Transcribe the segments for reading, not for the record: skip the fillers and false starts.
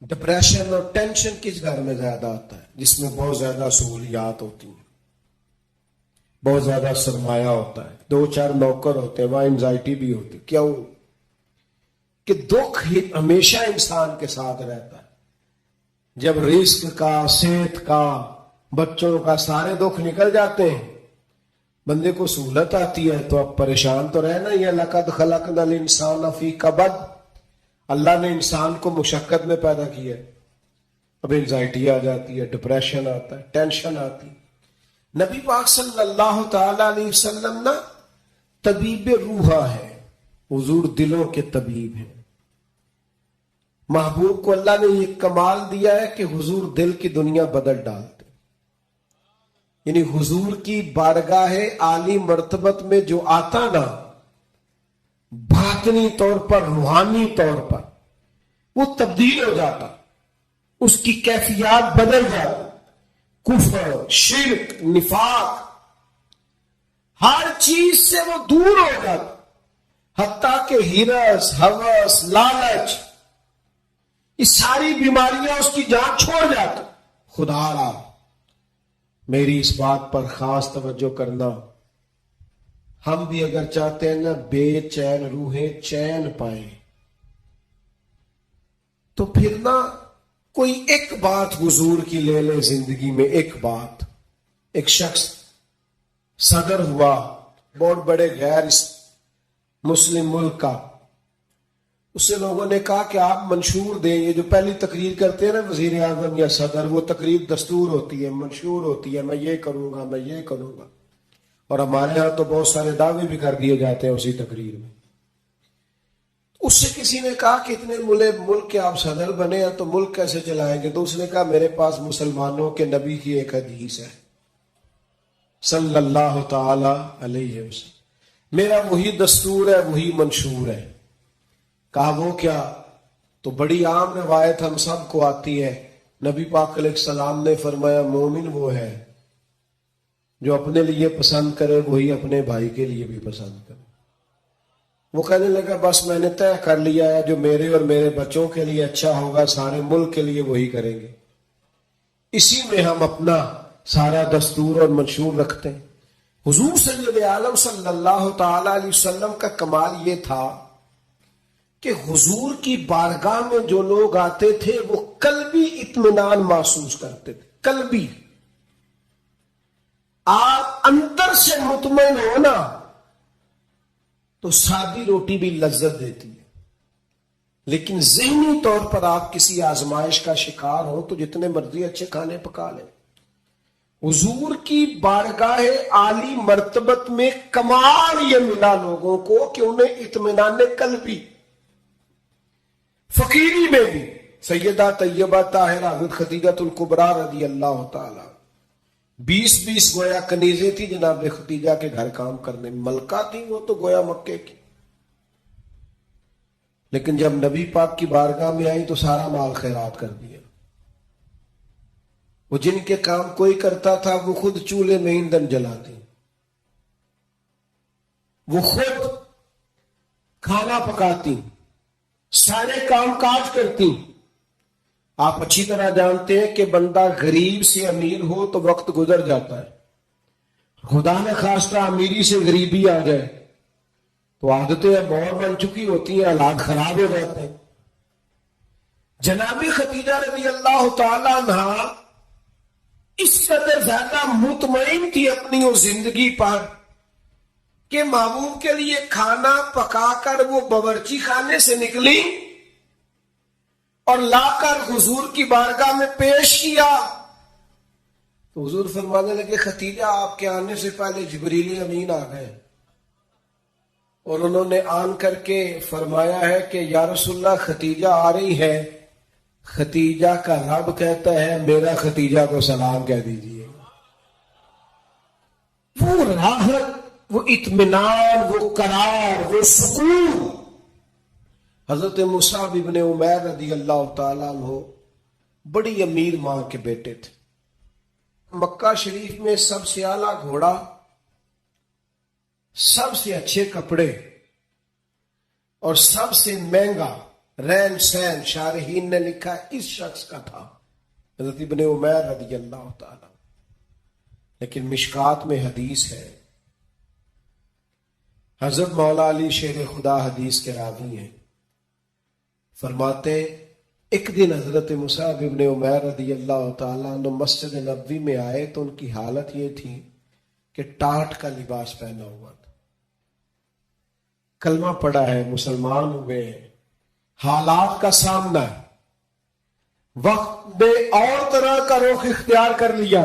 Depression اور tension کس گھر میں زیادہ آتا ہے؟ جس میں بہت زیادہ سہولیات ہوتی ہیں، بہت زیادہ سرمایہ ہوتا ہے، 2-4 نوکر ہوتے ہیں، وہاں انزائٹی بھی ہوتی. کیوں؟ کہ دکھ ہمیشہ انسان کے ساتھ رہتا ہے. جب رزق کا، صحت کا، بچوں کا سارے دکھ نکل جاتے ہیں، بندے کو سہولت آتی ہے تو اب پریشان تو رہنا ہی ہے. لقد خلقنا الانسان فی کبد، اللہ نے انسان کو مشقت میں پیدا کیا ہے. اب انزائٹی آ جاتی ہے، ڈپریشن آتا ہے، ٹینشن آتی ہے. نبی پاک صلی اللہ تعالی علیہ وسلم نا طبیب روحا ہے، حضور دلوں کے طبیب ہیں. محبوب کو اللہ نے یہ کمال دیا ہے کہ حضور دل کی دنیا بدل ڈالتے. یعنی حضور کی بارگاہ عالی مرتبت میں جو آتا نا، باطنی طور پر، روحانی طور پر وہ تبدیل ہو جاتا، اس کی کیفیات بدل جاتی. کفر، شرک، نفاق، ہر چیز سے وہ دور ہو جاتا، حتیٰ کہ ہرس، ہوس، لالچ، یہ ساری بیماریاں اس کی جان چھوڑ جاتی. خدا را میری اس بات پر خاص توجہ کرنا، ہم بھی اگر چاہتے ہیں نا بے چین روحیں چین پائیں، تو پھر نا کوئی ایک بات حضور کی لے لے زندگی میں. ایک بات، ایک شخص صدر ہوا بہت بڑے غیر مسلم ملک کا، اس سے لوگوں نے کہا کہ آپ منشور دیں. یہ جو پہلی تقریر کرتے ہیں نا وزیر اعظم یا صدر، وہ تقریر دستور ہوتی ہے، منشور ہوتی ہے، میں یہ کروں گا، میں یہ کروں گا. اور ہمارے ہاں تو بہت سارے دعوے بھی کر دیے جاتے ہیں اسی تقریر میں. اس سے کسی نے کہا کہ اتنے ملک کے آپ صدر بنے ہیں تو ملک کیسے چلائیں گے؟ تو اس نے کہا میرے پاس مسلمانوں کے نبی کی ایک حدیث ہے صلی اللہ تعالی علیہ وسلم، میرا وہی دستور ہے، وہی منشور ہے. کہا وہ کیا؟ تو بڑی عام روایت ہم سب کو آتی ہے، نبی پاک علیہ السلام نے فرمایا مومن وہ ہے جو اپنے لیے پسند کرے وہی اپنے بھائی کے لیے بھی پسند کرے. وہ کہنے لگا بس میں نے طے کر لیا ہے، جو میرے اور میرے بچوں کے لیے اچھا ہوگا سارے ملک کے لیے وہی کریں گے. اسی میں ہم اپنا سارا دستور اور منشور رکھتے ہیں. حضور سید عالم صلی اللہ تعالی علیہ وسلم کا کمال یہ تھا کہ حضور کی بارگاہ میں جو لوگ آتے تھے وہ قلبی اطمینان محسوس کرتے تھے. قلبی، آپ اندر سے مطمئن ہو نا تو سادی روٹی بھی لذت دیتی ہے. لیکن ذہنی طور پر آپ کسی آزمائش کا شکار ہو تو جتنے مرضی اچھے کھانے پکا لیں. حضور کی بارگاہ عالی مرتبت میں کمال یہ ملا لوگوں کو کہ انہیں اطمینان قلبی، فقیری میں بھی. سیدہ طیبہ طاہرہ حضرت خدیجہ الکبریٰ رضی اللہ تعالی 20 گویا کنیزیں تھی جناب خدیجہ کے گھر کام کرنے، ملکہ تھی وہ تو گویا مکے کی. لیکن جب نبی پاک کی بارگاہ میں آئی تو سارا مال خیرات کر دیا. وہ جن کے کام کوئی کرتا تھا وہ خود چولہے میں ایندھن جلاتی، وہ خود کھانا پکاتی، سارے کام کاج کرتی. آپ اچھی طرح جانتے ہیں کہ بندہ غریب سے امیر ہو تو وقت گزر جاتا ہے، خدا نے خواستہ امیری سے غریبی آ جائے تو عادتیں اب اور بن چکی ہوتی ہیں، حالات خراب ہو جاتے ہیں. جناب خدیجہ رضی اللہ تعالی عنہا اس قدر زیادہ مطمئن تھی اپنی اس زندگی پر کہ محبوب کے لیے کھانا پکا کر وہ باورچی خانے سے نکلی اور لا کر حضور کی بارگاہ میں پیش کیا. تو حضور فرمانے لگے خدیجہ آپ کے آنے سے پہلے جبریل امین آ گئے اور انہوں نے آن کر کے فرمایا ہے کہ یا رسول اللہ خدیجہ آ رہی ہے. خدیجہ کا رب کہتا ہے میرا خدیجہ کو سلام کہہ دیجئے. وہ راحت، وہ اطمینان، وہ قرار، وہ سکون. حضرت مصعب ابن عمیر رضی اللہ تعالیٰ عنہ بڑی امیر ماں کے بیٹے تھے. مکہ شریف میں سب سے اعلیٰ گھوڑا، سب سے اچھے کپڑے اور سب سے مہنگا رہن سہن شارحین نے لکھا اس شخص کا تھا، حضرت ابن عمیر رضی اللہ تعالی۔ لیکن مشکات میں حدیث ہے، حضرت مولا علی شیر خدا حدیث کے راوی ہیں، فرماتے ایک دن حضرت مصعب ابن عمیر رضی اللہ تعالیٰ عنہ مسجد نبوی میں آئے تو ان کی حالت یہ تھی کہ ٹاٹ کا لباس پہنا ہوا تھا، کلمہ پڑا ہے، مسلمان ہوئے ہیں، حالات کا سامنا ہے، وقت نے اور طرح کا رخ اختیار کر لیا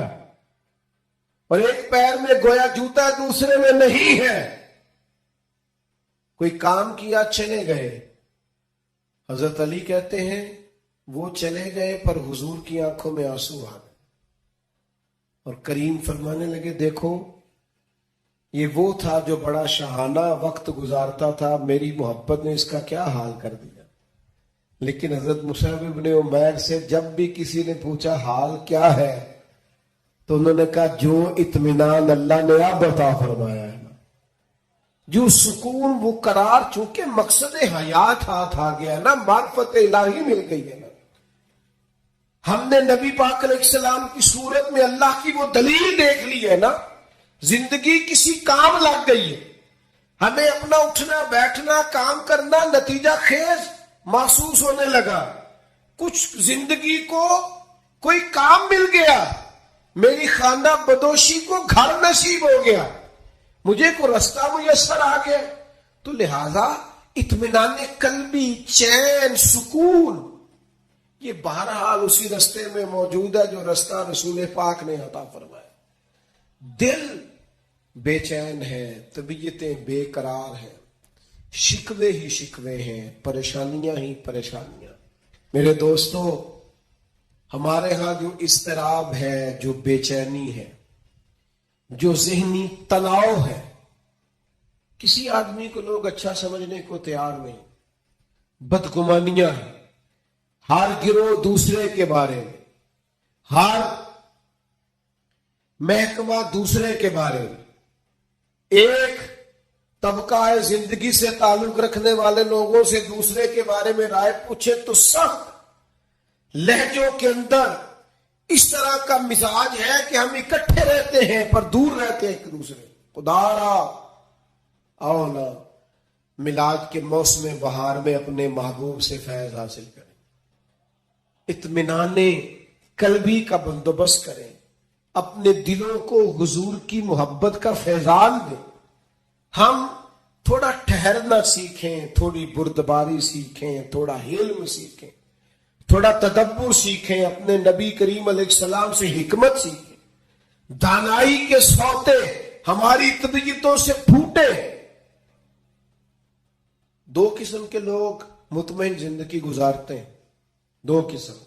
اور ایک پیر میں گویا جوتا دوسرے میں نہیں ہے، کوئی کام کیا چلے گئے۔ حضرت علی کہتے ہیں وہ چلے گئے پر حضور کی آنکھوں میں آنسو آ گئے اور کریم فرمانے لگے دیکھو یہ وہ تھا جو بڑا شاہانہ وقت گزارتا تھا، میری محبت نے اس کا کیا حال کر دیا۔ لیکن حضرت مصعب ابن عمیر سے جب بھی کسی نے پوچھا حال کیا ہے تو انہوں نے کہا جو اطمینان اللہ نے اب عطا فرمایا ہے، جو سکون وہ قرار، چونکہ مقصد حیات ہاتھ آ گیا نا، معرفت الہی مل گئی ہے نا، ہم نے نبی پاک علیہ السلام کی صورت میں اللہ کی وہ دلیل دیکھ لی ہے نا، زندگی کسی کام لگ گئی ہے، ہمیں اپنا اٹھنا بیٹھنا کام کرنا نتیجہ خیز محسوس ہونے لگا، کچھ زندگی کو کوئی کام مل گیا، میری خانہ بدوشی کو گھر نصیب ہو گیا، مجھے کو رستہ میسر آ گیا، تو لہذا اطمینان قلبی، چین، سکون یہ بہرحال اسی رستے میں موجود ہے جو رستہ رسول پاک نے عطا فرمایا۔ دل بے چین ہے، طبیعتیں بے قرار ہیں، شکوے ہی شکوے ہیں، پریشانیاں ہی پریشانیاں۔ میرے دوستو، ہمارے ہاں جو اضطراب ہے، جو بے چینی ہے، جو ذہنی تناؤ ہے، کسی آدمی کو لوگ اچھا سمجھنے کو تیار نہیں، بدگمانیاں ہیں، ہر گروہ دوسرے کے بارے میں، ہر محکمہ دوسرے کے بارے میں، ایک طبقہ زندگی سے تعلق رکھنے والے لوگوں سے دوسرے کے بارے میں رائے پوچھے تو سخت لہجوں کے اندر اس طرح کا مزاج ہے کہ ہم اکٹھے رہتے ہیں پر دور رہتے ہیں ایک دوسرے۔ خدارا آؤ نا میلاد کے موسم بہار میں اپنے محبوب سے فیض حاصل کریں، اطمینان قلبی کا بندوبست کریں، اپنے دلوں کو حضور کی محبت کا فیضان دیں۔ ہم تھوڑا ٹھہرنا سیکھیں، تھوڑی بردباری سیکھیں، تھوڑا حلم سیکھیں، تھوڑا تدبر سیکھیں، اپنے نبی کریم علیہ السلام سے حکمت سیکھیں، دانائی کے سوتے ہماری طبیعتوں سے پھوٹے۔ دو قسم کے لوگ مطمئن زندگی گزارتے ہیں، دو قسم۔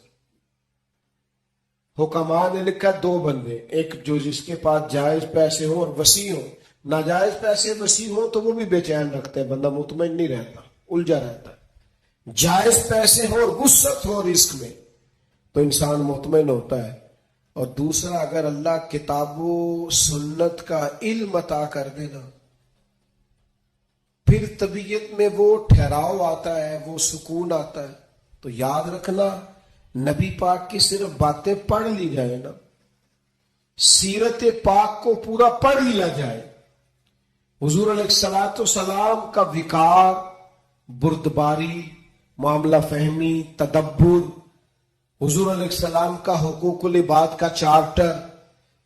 حکماء نے لکھا دو بندے، ایک جو جس کے پاس جائز پیسے ہوں اور وسیع ہوں، ناجائز پیسے وسیع ہوں تو وہ بھی بے چین رکھتے ہیں، بندہ مطمئن نہیں رہتا، الجھا رہتا ہے۔ جائز پیسے ہو اور وسعت ہو رزق میں تو انسان مطمئن ہوتا ہے۔ اور دوسرا، اگر اللہ کتاب و سنت کا علم عطا کر دینا، پھر طبیعت میں وہ ٹھہراؤ آتا ہے، وہ سکون آتا ہے۔ تو یاد رکھنا، نبی پاک کی صرف باتیں پڑھ لی جائے نا، سیرت پاک کو پورا پڑھ لیا جائے، حضور علیہ الصلوۃ والسلام کا وقار، بردباری، معاملہ فہمی، تدبر، حضور علیہ السلام کا حقوق العباد کا چارٹر،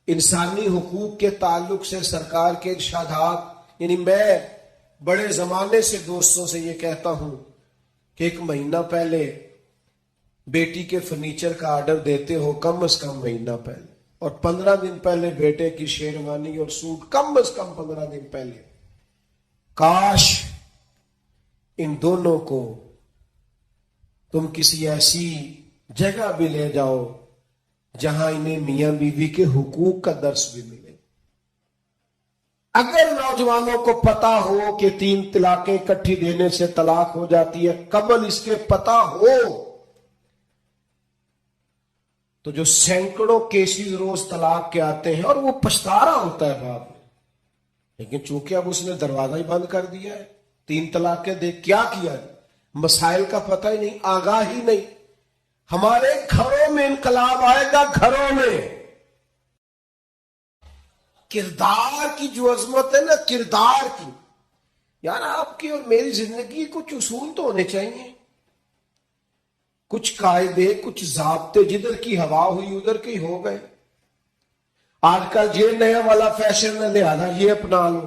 انسانی حقوق کے تعلق سے سرکار کے ارشادات۔ یعنی میں بڑے زمانے سے دوستوں سے یہ کہتا ہوں کہ ایک مہینہ پہلے بیٹی کے فرنیچر کا آرڈر دیتے ہو، کم از کم مہینہ پہلے، اور 15 دن پہلے بیٹے کی شیروانی اور سوٹ، کم از کم 15 دن پہلے۔ کاش ان دونوں کو تم کسی ایسی جگہ بھی لے جاؤ جہاں انہیں میاں بیوی کے حقوق کا درس بھی ملے۔ اگر نوجوانوں کو پتا ہو کہ 3 طلاقیں اکٹھی دینے سے طلاق ہو جاتی ہے، قبل اس کے پتا ہو تو جو سینکڑوں کیسز روز طلاق کے آتے ہیں اور وہ پچھتا رہا ہوتا ہے بعد میں، لیکن چونکہ اب اس نے دروازہ ہی بند کر دیا ہے، 3 طلاقیں دے، کیا کیا ہے؟ مسائل کا پتہ ہی نہیں، آگاہی نہیں. ہمارے گھروں میں انقلاب آئے گا، گھروں میں. کردار کی جو عظمت ہے نا، کردار کی، یار آپ کی اور میری زندگی کچھ اصول تو ہونے چاہیے، کچھ قاعدے، کچھ ضابطے. جدھر کی ہوا ہوئی ادھر کے ہو گئے. آج کل یہ نیا والا فیشن ہے، لہذا یہ اپنا لو.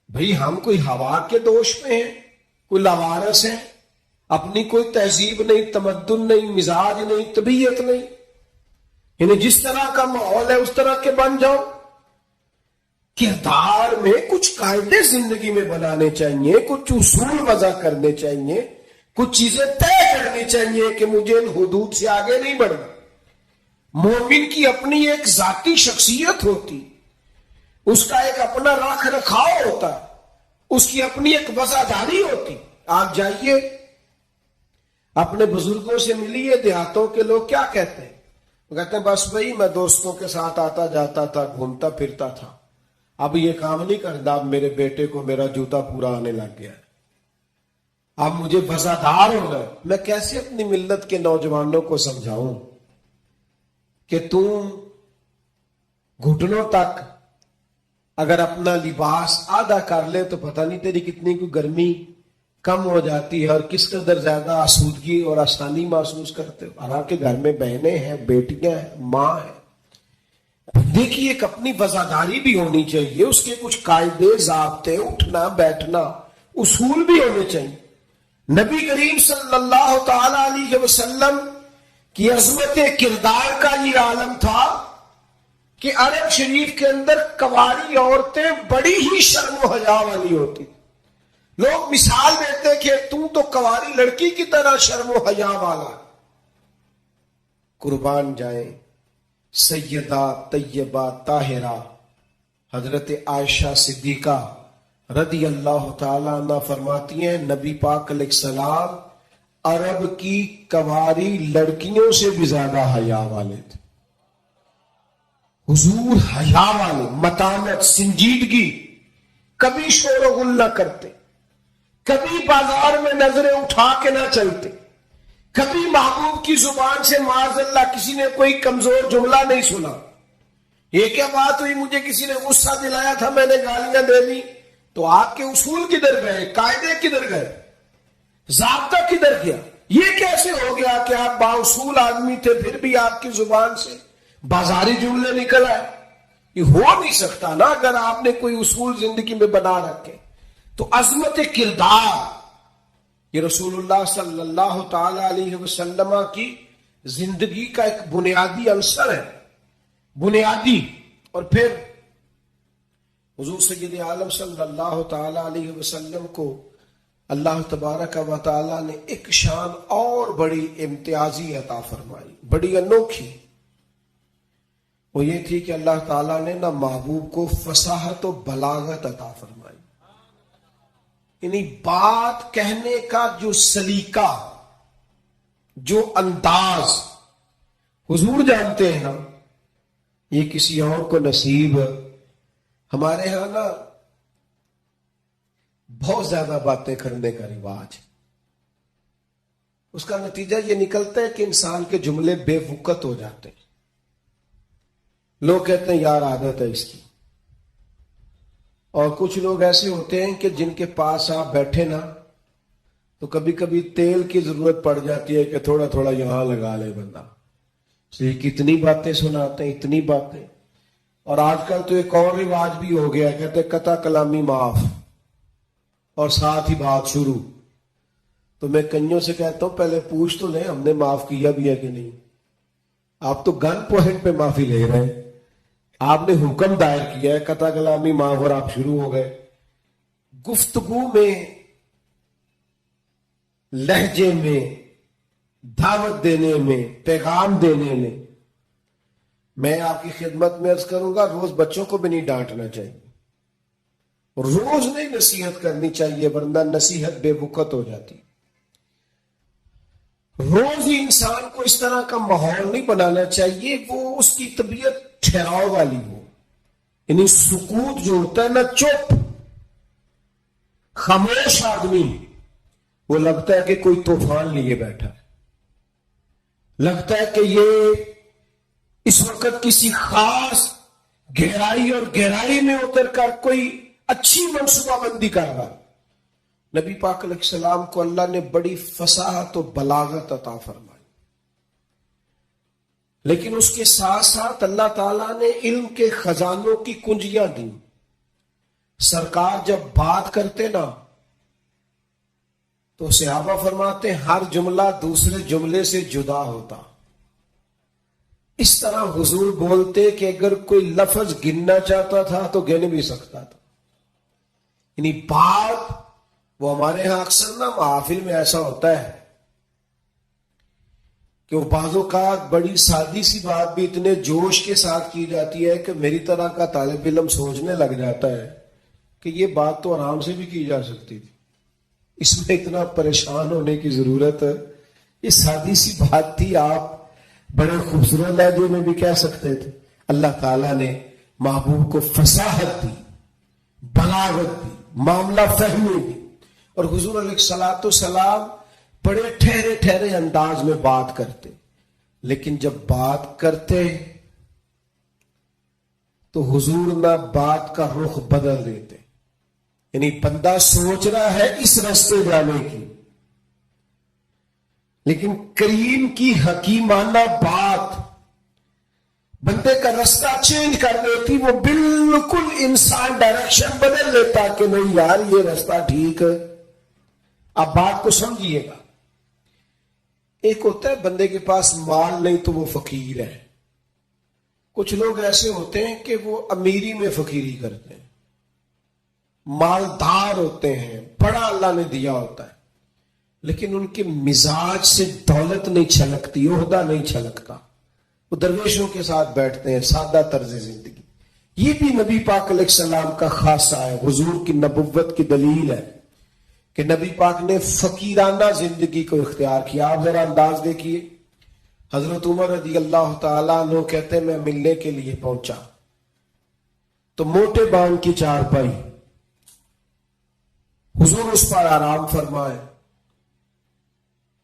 بھئی ہم کوئی ہوا کے دوش میں ہیں، کوئی لاوارث ہیں، اپنی کوئی تہذیب نہیں، تمدن نہیں، مزاج نہیں، طبیعت نہیں. یعنی جس طرح کا ماحول ہے اس طرح کے بن جاؤ. کردار میں کچھ قاعدے زندگی میں بنانے چاہیے، کچھ اصول وضع کرنے چاہیے، کچھ چیزیں طے کرنی چاہیے کہ مجھے ان حدود سے آگے نہیں بڑھنا. مومن کی اپنی ایک ذاتی شخصیت ہوتی، اس کا ایک اپنا رکھ رکھاؤ ہوتا، اس کی اپنی ایک وفاداری ہوتی. آپ جائیے اپنے بزرگوں سے ملیے، دیہاتوں کے لوگ کیا کہتے ہیں؟ وہ کہتے ہیں بس بھائی میں دوستوں کے ساتھ آتا جاتا تھا، گھومتا پھرتا تھا، اب یہ کام نہیں کرتا، اب میرے بیٹے کو میرا جوتا پورا آنے لگ گیا ہے، اب مجھے وفادار ہونا ہے. میں کیسے اپنی ملت کے نوجوانوں کو سمجھاؤں کہ تم گھٹنوں تک اگر اپنا لباس آدھا کر لے تو پتہ نہیں تیری کتنی کوئی گرمی کم ہو جاتی ہے، اور کس قدر زیادہ آسودگی اور آسانی محسوس کرتے ہو. حالانکہ گھر میں بہنیں ہیں، بیٹیاں ہیں، ماں ہیں. دیکھیے ایک اپنی وفاداری بھی ہونی چاہیے، اس کے کچھ قاعدے، ضابطے، اٹھنا بیٹھنا، اصول بھی ہونے چاہیے. نبی کریم صلی اللہ تعالی علیہ وسلم کی عظمت کردار کا یہ عالم تھا کہ عرب شریف کے اندر کنواری عورتیں بڑی ہی شرم و حیا والی ہوتی. لوگ مثال دیتے کہ تم تو کنواری لڑکی کی طرح شرم و حیا والا. قربان جائیں سیدہ طیبہ طاہرہ حضرت عائشہ صدیقہ رضی اللہ تعالیٰ عنہ فرماتی ہیں نبی پاک علیہ السلام عرب کی کنواری لڑکیوں سے بھی زیادہ حیا والے تھے. حضور حیا والے، متانت، سنجیدگی، کبھی شور و غل نہ کرتے، کبھی بازار میں نظریں اٹھا کے نہ چلتے، کبھی محبوب کی زبان سے معاذ اللہ کسی نے کوئی کمزور جملہ نہیں سنا. یہ کیا بات ہوئی، مجھے کسی نے غصہ دلایا تھا، میں نے گالیاں دے دی. تو آپ کے اصول کدھر گئے، قاعدے کدھر گئے، ضابطہ کدھر گیا؟ یہ کیسے ہو گیا کہ آپ بااصول آدمی تھے پھر بھی آپ کی زبان سے بازاری جملے نکل آئے؟ یہ ہو نہیں سکتا نا اگر آپ نے کوئی اصول زندگی میں بنا رکھے. تو عظمت کردار یہ رسول اللہ صلی اللہ تعالی علیہ وسلم کی زندگی کا ایک بنیادی عنصر ہے، بنیادی. اور پھر حضور سید عالم صلی اللہ تعالی علیہ وسلم کو اللہ تبارک و تعالی نے ایک شان اور بڑی امتیازی عطا فرمائی، بڑی انوکھی. وہ یہ تھی کہ اللہ تعالیٰ نے نہ محبوب کو فصاحت و بلاغت عطا فرمائی، یعنی بات کہنے کا جو سلیقہ، جو انداز حضور جانتے ہیں نا، یہ کسی اور کو نصیب. ہمارے ہاں نا بہت زیادہ باتیں کرنے کا رواج، اس کا نتیجہ یہ نکلتا ہے کہ انسان کے جملے بے وقت ہو جاتے ہیں. لوگ کہتے ہیں یار عادت ہے اس کی. اور کچھ لوگ ایسے ہوتے ہیں کہ جن کے پاس آپ بیٹھے نا تو کبھی کبھی تیل کی ضرورت پڑ جاتی ہے کہ تھوڑا تھوڑا یہاں لگا لے بندہ. کتنی باتیں سناتے ہیں، اتنی باتیں. اور آج کل تو ایک اور رواج بھی ہو گیا، کہتے ہیں قطع کلامی معاف اور ساتھ ہی بات شروع. تو میں کئیوں سے کہتا ہوں پہلے پوچھ تو لیں ہم نے معاف کیا بھی ہے کہ نہیں. آپ تو گن پوائنٹ پہ معافی لے رہے ہیں، آپ نے حکم دائر کیا ہے قطع کلامی معاف اور آپ شروع ہو گئے. گفتگو میں، لہجے میں، دعوت دینے میں، پیغام دینے میں، میں آپ کی خدمت میں عرض کروں گا روز بچوں کو بھی نہیں ڈانٹنا چاہیے، روز نہیں نصیحت کرنی چاہیے ورنہ نصیحت بے وقت ہو جاتی. روز ہی انسان کو اس طرح کا ماحول نہیں بنانا چاہیے وہ اس کی طبیعت ٹھہراؤ والی ہو. یعنی سکوت جو ہوتا ہے نا، چپ خاموش آدمی وہ لگتا ہے کہ کوئی طوفان لیے بیٹھا ہے، لگتا ہے کہ یہ اس وقت کسی خاص گہرائی اور گہرائی میں اتر کر کوئی اچھی منصوبہ بندی کر رہا۔ نبی پاک علیہ السلام کو اللہ نے بڑی فصاحت و بلاغت عطا فرمائی، لیکن اس کے ساتھ ساتھ اللہ تعالیٰ نے علم کے خزانوں کی کنجیاں دی۔ سرکار جب بات کرتے نا تو صحابہ فرماتے ہر جملہ دوسرے جملے سے جدا ہوتا، اس طرح حضور بولتے کہ اگر کوئی لفظ گننا چاہتا تھا تو گن بھی سکتا تھا۔ یعنی بات وہ ہمارے ہاں اکثر نا محافل میں ایسا ہوتا ہے کہ وہ بعض اوقات بڑی سادی سی بات بھی اتنے جوش کے ساتھ کی جاتی ہے کہ میری طرح کا طالب علم سوچنے لگ جاتا ہے کہ یہ بات تو آرام سے بھی کی جا سکتی تھی، اس میں اتنا پریشان ہونے کی ضرورت ہے؟ یہ سادی سی بات تھی، آپ بڑے خوبصورت لہجے میں بھی کہہ سکتے تھے۔ اللہ تعالیٰ نے محبوب کو فصاحت دی، بلاغت دی، معاملہ فہمی دی، اور حضور علیہ الصلوۃ والسلام بڑے ٹھہرے ٹھہرے انداز میں بات کرتے، لیکن جب بات کرتے تو حضور نہ بات کا رخ بدل دیتے۔ یعنی بندہ سوچ رہا ہے اس راستے جانے کی، لیکن کریم کی حکیمانہ بات بندے کا راستہ چینج کر دیتی، وہ بالکل انسان ڈائریکشن بدل لیتا کہ نہیں یار یہ راستہ ٹھیک ہے۔ آپ بات کو سمجھیے گا، ایک ہوتا ہے بندے کے پاس مال نہیں تو وہ فقیر ہے، کچھ لوگ ایسے ہوتے ہیں کہ وہ امیری میں فقیری کرتے ہیں، مالدار ہوتے ہیں، بڑا اللہ نے دیا ہوتا ہے، لیکن ان کے مزاج سے دولت نہیں چھلکتی، عہدہ نہیں چھلکتا، وہ درویشوں کے ساتھ بیٹھتے ہیں، سادہ طرز زندگی۔ یہ بھی نبی پاک علیہ السلام کا خاصہ ہے، حضور کی نبوت کی دلیل ہے کہ نبی پاک نے فقیرانہ زندگی کو اختیار کیا۔ آپ ذرا انداز دیکھیے، حضرت عمر رضی اللہ تعالیٰ عنہ کہتے ہیں میں ملنے کے لیے پہنچا تو موٹے بانگ کی چارپائی، حضور اس پر آرام فرمائے،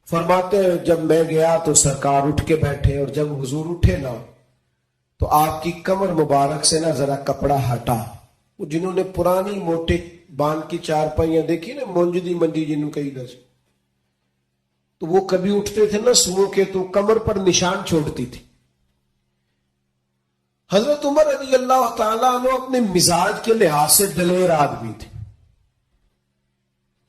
فرماتے ہیں جب میں گیا تو سرکار اٹھ کے بیٹھے، اور جب حضور اٹھے نا تو آپ کی کمر مبارک سے نا ذرا کپڑا ہٹا۔ وہ جنہوں نے پرانی موٹے بان کی چارپائیاں دیکھی نا، منجدی منجی جنہوں کئی دس، تو وہ کبھی اٹھتے تھے نا سو کے تو کمر پر نشان چھوڑتی تھی۔ حضرت عمر رضی اللہ تعالیٰ عنہ اپنے مزاج کے لحاظ سے دلیر آدمی تھے،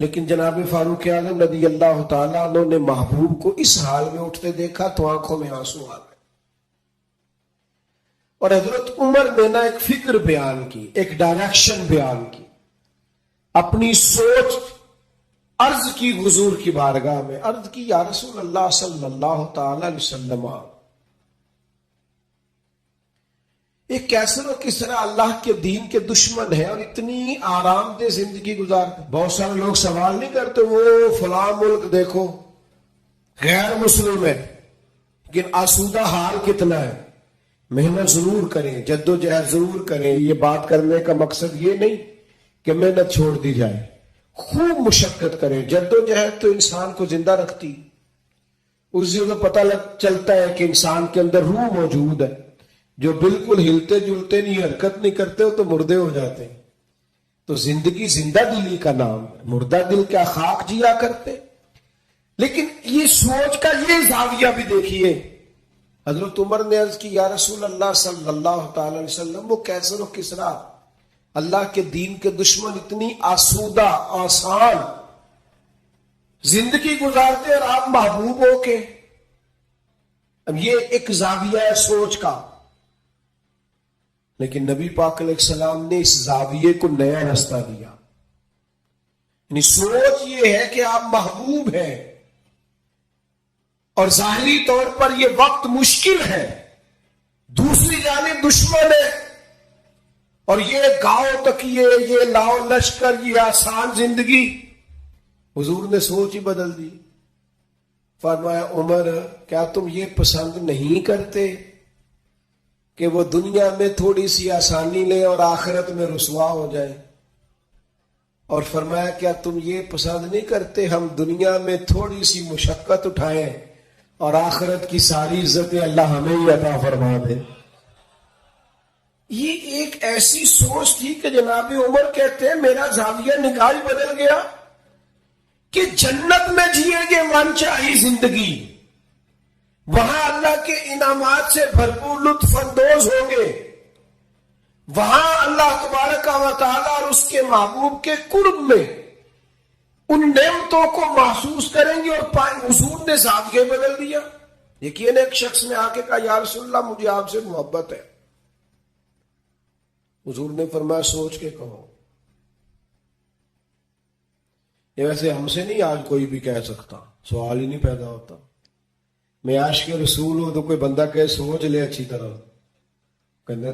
لیکن جناب فاروق اعظم رضی اللہ تعالیٰ عنہ نے محبوب کو اس حال میں اٹھتے دیکھا تو آنکھوں میں آنسو آ گئے، اور حضرت عمر نے نا ایک فکر بیان کی، ایک ڈائریکشن بیان کی، اپنی سوچ عرض کی حضور کی بارگاہ میں، عرض کی یا رسول اللہ صلی اللہ تعالی علیہ وسلم، ایک کیسر و کسرا اللہ کے دین کے دشمن ہے اور اتنی آرام دہ زندگی گزارتے۔ بہت سارے لوگ سوال نہیں کرتے وہ فلاں ملک دیکھو غیر مسلم ہے لیکن آسودہ حال کتنا ہے۔ محنت ضرور کریں، جد و جہد ضرور کریں، یہ بات کرنے کا مقصد یہ نہیں کہ محنت چھوڑ دی جائے، خوب مشقت کریں۔ جد و جہد تو انسان کو زندہ رکھتی، اس سے پتہ چلتا ہے کہ انسان کے اندر روح موجود ہے، جو بالکل ہلتے جلتے نہیں، حرکت نہیں کرتے ہو تو مردے ہو جاتے ہیں۔ تو زندگی زندہ دلی کا نام ہے، مردہ دل کیا خاک جیا کرتے۔ لیکن یہ سوچ کا یہ زاویہ بھی دیکھیے، حضرت عمر نے عرض کی یا رسول اللہ صلی اللہ تعالی علیہ وسلم، وہ کیسر و کسرا اللہ کے دین کے دشمن اتنی آسودہ آسان زندگی گزارتے اور آپ محبوب ہو کے، اب یہ ایک زاویہ ہے سوچ کا، لیکن نبی پاک علیہ السلام نے اس زاویے کو نیا راستہ دیا۔ یعنی سوچ یہ ہے کہ آپ محبوب ہیں اور ظاہری طور پر یہ وقت مشکل ہے، دوسری جانب دشمن ہے، اور یہ گاؤں تک یہ لاؤ لشکر، یہ آسان زندگی۔ حضور نے سوچ ہی بدل دی، فرمایا عمر کیا تم یہ پسند نہیں کرتے کہ وہ دنیا میں تھوڑی سی آسانی لے اور آخرت میں رسوا ہو جائے؟ اور فرمایا کیا تم یہ پسند نہیں کرتے ہم دنیا میں تھوڑی سی مشقت اٹھائیں اور آخرت کی ساری عزتیں اللہ ہمیں ہی عطا فرما دے؟ یہ ایک ایسی سوچ تھی کہ جناب عمر کہتے ہیں میرا زاویہ نگاہ بدل گیا کہ جنت میں جییں گے من چاہی زندگی، وہاں اللہ کے انعامات سے بھرپور لطف اندوز ہوں گے، وہاں اللہ تبارک و تعالیٰ اور اس کے محبوب کے قرب میں ان نعمتوں کو محسوس کریں گے۔ اور حضور نے زاویہ بدل دیا۔ یقین ایک شخص نے آ کے کہا یا رسول اللہ مجھے آپ سے محبت ہے۔ حضور نے فرمایا سوچ کے کہو۔ یہ ویسے ہم سے نہیں آج کوئی بھی کہہ سکتا، سوال ہی نہیں پیدا ہوتا۔ میں عاشق رسول ہوں تو کوئی بندہ کہے سوچ لے اچھی طرح، کہنا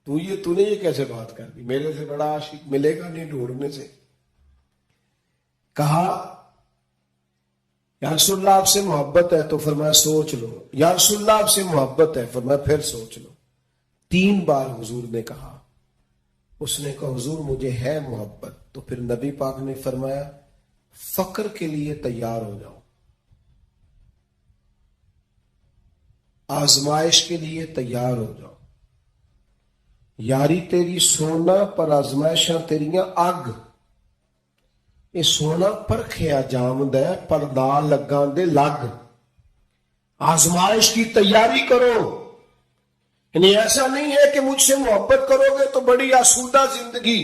تو نے یہ کیسے بات کر دی، میرے سے بڑا عاشق ملے گا نہیں ڈھونڈنے سے۔ کہا یا رسول اللہ آپ سے محبت ہے، تو فرمایا سوچ لو۔ یا رسول اللہ آپ سے محبت ہے، فرمایا پھر سوچ لو۔ 3 بار حضور نے کہا۔ اس نے کہا حضور مجھے ہے محبت، تو پھر نبی پاک نے فرمایا فقر کے لیے تیار ہو جاؤ، آزمائش کے لیے تیار ہو جاؤ، یاری تیری سونا پر آزمائشاں تیریاں اگ، یہ سونا پرکھیا جامد ہے پر نال لگاں دے لگ، آزمائش کی تیاری کرو۔ یعنی ایسا نہیں ہے کہ مجھ سے محبت کرو گے تو بڑی آسودہ زندگی،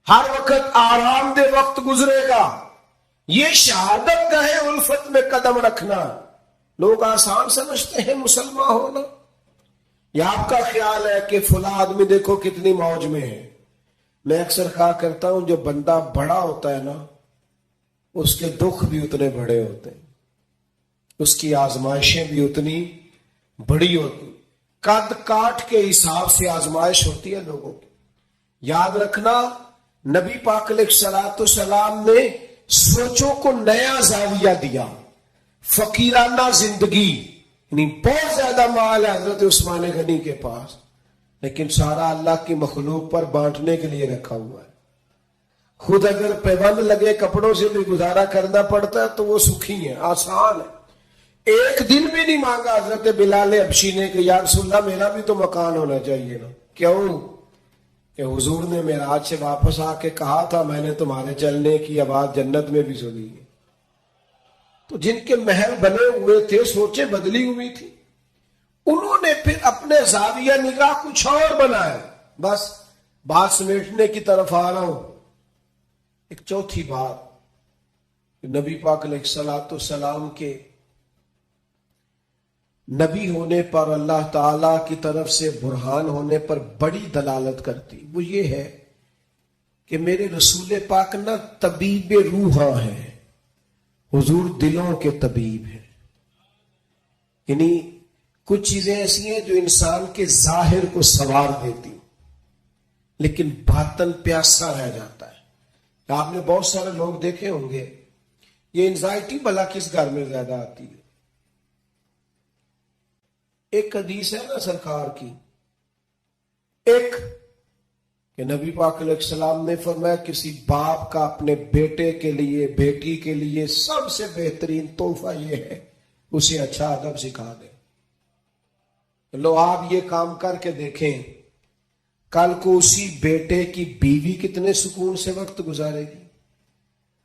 ہر وقت آرام دہ وقت گزرے گا، یہ شہادت گاہ الفت میں قدم رکھنا لوگ آسان سمجھتے ہیں مسلمان ہونا۔ یا آپ کا خیال ہے کہ فلاں آدمی دیکھو کتنی موج میں ہے۔ میں اکثر کہا کرتا ہوں جو بندہ بڑا ہوتا ہے نا اس کے دکھ بھی اتنے بڑے ہوتے ہیں، اس کی آزمائشیں بھی اتنی بڑی ہوتی، قد کاٹ کے حساب سے آزمائش ہوتی ہے لوگوں کی۔ یاد رکھنا نبی پاک علیہ الصلوۃ والسلام نے سوچوں کو نیا زاویہ دیا، فقیرانہ زندگی، یعنی بہت زیادہ مال ہے حضرت عثمان غنی کے پاس، لیکن سارا اللہ کی مخلوق پر بانٹنے کے لیے رکھا ہوا ہے۔ خود اگر پیبند لگے کپڑوں سے بھی گزارا کرنا پڑتا ہے تو وہ سکھی ہے، آسان ہے۔ ایک دن بھی نہیں مانگا حضرت بلال حبشی نے کہ یا رسول اللہ میرا بھی تو مکان ہونا چاہیے نا۔ کیوں کہ حضور نے معراج سے واپس آ کے کہا تھا میں نے تمہارے چلنے کی آواز جنت میں بھی سنی ہے۔ تو جن کے محل بنے ہوئے تھے سوچیں بدلی ہوئی تھی، انہوں نے پھر اپنے زاویہ نگاہ کچھ اور بنایا۔ بس بات سمیٹنے کی طرف آ رہا ہوں۔ ایک چوتھی بات، نبی پاک علیہ الصلوۃ والسلام کے نبی ہونے پر اللہ تعالی کی طرف سے برہان ہونے پر بڑی دلالت کرتی، وہ یہ ہے کہ میرے رسول پاک نہ طبیب روحاں ہیں، حضور دلوں کے طبیب ہیں۔ یعنی کچھ چیزیں ایسی ہیں جو انسان کے ظاہر کو سنوار دیتی لیکن باطن پیاسا رہ جاتا ہے۔ آپ نے بہت سارے لوگ دیکھے ہوں گے، یہ انزائٹی بھلا کس گھر میں زیادہ آتی ہے؟ ایک حدیث ہے نا سرکار کی، ایک کہ نبی پاک علیہ السلام نے فرمایا کسی باپ کا اپنے بیٹے کے لیے بیٹی کے لیے سب سے بہترین تحفہ یہ ہے اسے اچھا ادب سکھا دے۔ لو آپ یہ کام کر کے دیکھیں، کل کو اسی بیٹے کی بیوی کتنے سکون سے وقت گزارے گی،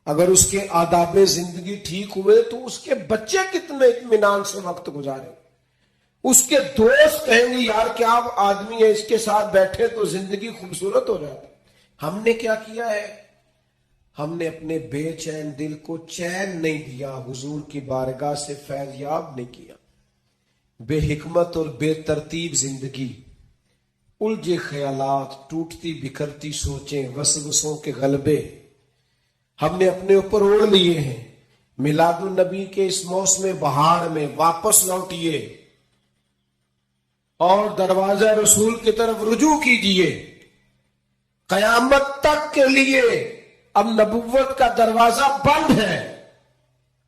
اگر اس کے آداب زندگی ٹھیک ہوئے تو اس کے بچے کتنے اطمینان سے وقت گزارے، اس کے دوست کہیں گے یار کیا آدمی ہے، اس کے ساتھ بیٹھے تو زندگی خوبصورت ہو جاتی۔ ہم نے کیا کیا ہے؟ ہم نے اپنے بے چین دل کو چین نہیں دیا، حضور کی بارگاہ سے فیض یاب نہیں کیا۔ بے حکمت اور بے ترتیب زندگی، الجھے خیالات، ٹوٹتی بکھرتی سوچیں، وسوسوں کے غلبے ہم نے اپنے اوپر اوڑھ لیے ہیں۔ میلاد النبی کے اس موسم بہار میں واپس لوٹیے اور دروازہ رسول کی طرف رجوع کیجئے۔ قیامت تک کے لیے اب نبوت کا دروازہ بند ہے،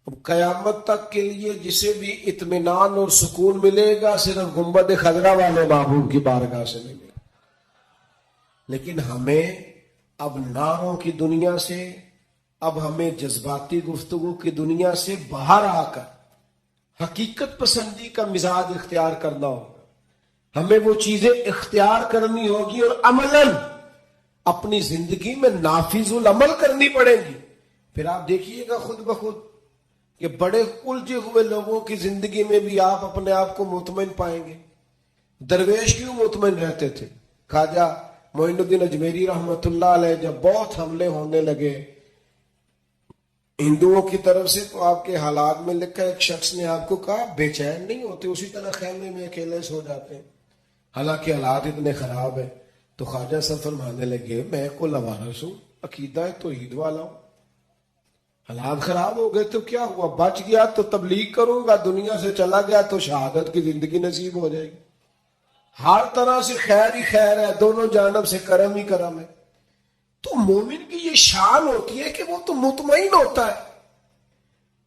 اب قیامت تک کے لیے جسے بھی اطمینان اور سکون ملے گا صرف گنبد خضرا والے محبوب کی بارگاہ سے ملے گا۔ لیکن ہمیں اب نعروں کی دنیا سے، اب ہمیں جذباتی گفتگو کی دنیا سے باہر آ کر حقیقت پسندی کا مزاج اختیار کرنا ہوگا. ہمیں وہ چیزیں اختیار کرنی ہوگی اور عملاً اپنی زندگی میں نافذ العمل کرنی پڑے گی. پھر آپ دیکھیے گا خود بخود کہ بڑے الجھے ہوئے لوگوں کی زندگی میں بھی آپ اپنے آپ کو مطمئن پائیں گے. درویش کیوں مطمئن رہتے تھے؟ خواجہ معین الدین اجمیری رحمۃ اللہ علیہ جب بہت حملے ہونے لگے ہندوؤں کی طرف سے تو آپ کے حالات میں لکھا ایک شخص نے آپ کو کہا بے چین نہیں ہوتے، اسی طرح خیمے میں اکیلے سو جاتے ہیں حالانکہ حالات اتنے خراب ہیں. تو خواجہ صاحب فرمانے لگے میں کو لوارث ہوں، عقیدہ توحید والا ہوں. حالات خراب ہو گئے تو کیا ہوا، بچ گیا تو تبلیغ کروں گا، دنیا سے چلا گیا تو شہادت کی زندگی نصیب ہو جائے گی. ہر طرح سے خیر ہی خیر ہے، دونوں جانب سے کرم ہی کرم ہے. تو مومن کی یہ شان ہوتی ہے کہ وہ تو مطمئن ہوتا ہے،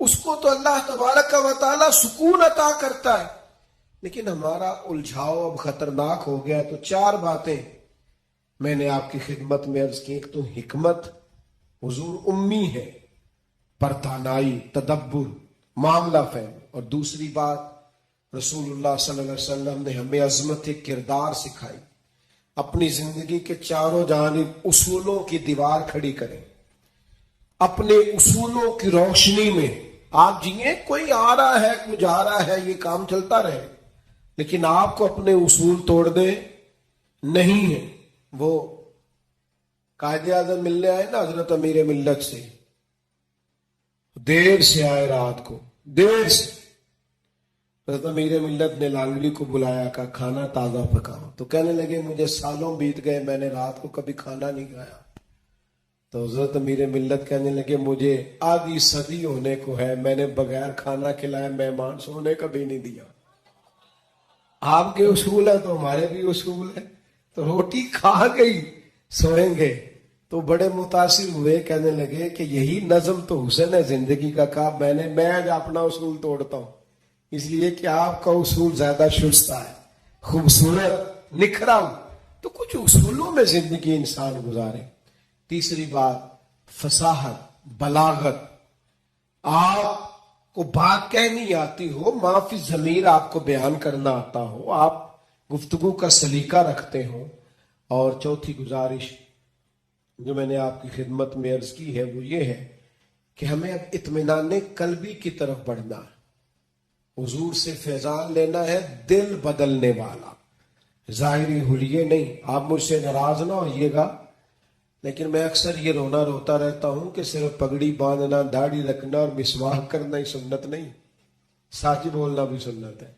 اس کو تو اللہ تبارک و تعالی سکون عطا کرتا ہے. لیکن ہمارا الجھاؤ اب خطرناک ہو گیا. تو 4 باتیں میں نے آپ کی خدمت میں عرض کی. ایک تو حکمت، حضور امی ہے، پردانائی، تدبر، معاملہ فہم. اور دوسری بات رسول اللہ صلی اللہ علیہ وسلم نے ہمیں عظمت کردار سکھائی. اپنی زندگی کے چاروں جانب اصولوں کی دیوار کھڑی کریں، اپنے اصولوں کی روشنی میں آپ جیئیں. کوئی آ رہا ہے کوئی جا رہا ہے، یہ کام چلتا رہے، لیکن آپ کو اپنے اصول توڑنے نہیں ہیں. وہ قائد اعظم ملنے آئے نا حضرت امیر ملت سے، دیر سے آئے، رات کو دیر سے. حضرت امیر ملت نے لانگڑی کو بلایا، کہا کھانا تازہ پکاؤ. تو کہنے لگے مجھے سالوں بیت گئے، میں نے رات کو کبھی کھانا نہیں کھایا. تو حضرت امیر ملت کہنے لگے مجھے آدھی صدی ہونے کو ہے، میں نے بغیر کھانا کھلائے مہمان سونے کبھی نہیں دیا. آپ کے اصول ہے تو ہمارے بھی اصول ہے. تو روٹی کھا گئی سوئیں گے. تو بڑے متاثر ہوئے، کہنے لگے کہ یہی نظم تو حسن ہے زندگی کا. کہا میں آج اپنا اصول توڑتا ہوں، اس لیے کہ آپ کا اصول زیادہ شستہ ہے، خوبصورت، نکھرا ہوں. تو کچھ اصولوں میں زندگی انسان گزارے. تیسری بات فصاحت، بلاغت. آپ کو بات کہنی آتی ہو، معافی ضمیر آپ کو بیان کرنا آتا ہو، آپ گفتگو کا سلیقہ رکھتے ہو. اور چوتھی گزارش جو میں نے آپ کی خدمت میں عرض کی ہے وہ یہ ہے کہ ہمیں اب اطمینان قلبی کی طرف بڑھنا ہے. حضور سے فیضان لینا ہے دل بدلنے والا، ظاہری حلیے نہیں. آپ مجھ سے ناراض نہ ہوئیے گا، لیکن میں اکثر یہ روتا رہتا ہوں کہ صرف پگڑی باندھنا، داڑھی رکھنا اور مسواک کرنا ہی سنت نہیں، سچ بولنا بھی سنت ہے.